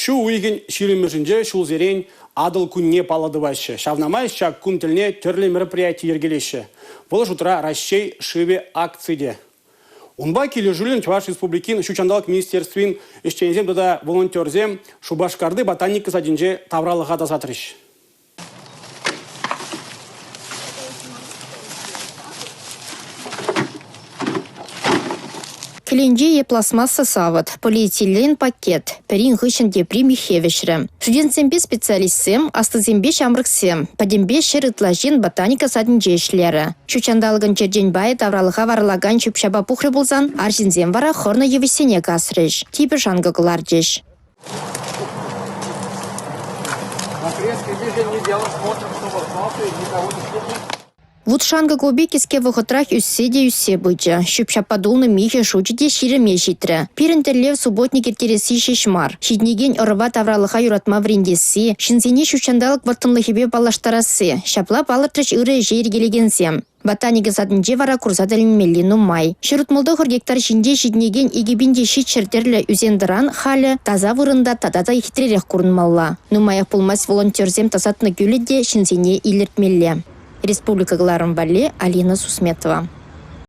Шу уйген ширемежінже шул зерен адыл күнне палады башы. Шавнамай шак күн тіліне түрлі мероприятий ергелеші. Бұл жұтыра Рашчей шыве акцияде. Унба келі жүлін Чуваш Республикин Шучандалық министерствин ішчензем дада волонтерзем Шубашкарды ботаника садинже тавралыға да сатырыш. Кленже пластмасса сават, полиэтилен пакет, перин гышын депри михевешрі. Студентсембе специалистсем, астызембе шамрыксем, падембе шерытлажен ботаника садынже ішлері. Шучандалығын жерден бай тавралыға варылаган чөпшаба пухры болзан, аржинзем вара хорна евесене касырыш. Типі шангығылар деш. Вот шанга гобе киске выходрах үссе быча. Шүпша подолны михе шучите ширеме шитре. Пирентерлев субботник ертереси шешмар. Шиднеген орыва тавралыха юратма врендеси. Шинзене шучандалық вартынлыхебе балаштарасы. Шапла балыртыш ыры жергелегенсем. Ботаника садынже вара курсадылмелли нумай. Шырутмылды гектар шинде шиднеген игибинде шит шертерлі үзендыран халі таза вырында тадата ихтререх курынмалла. Нумаях пулмас волонтерзем тасатны күліде шинзене илертмелле. Республика Гларымбали, Алина Сусметова.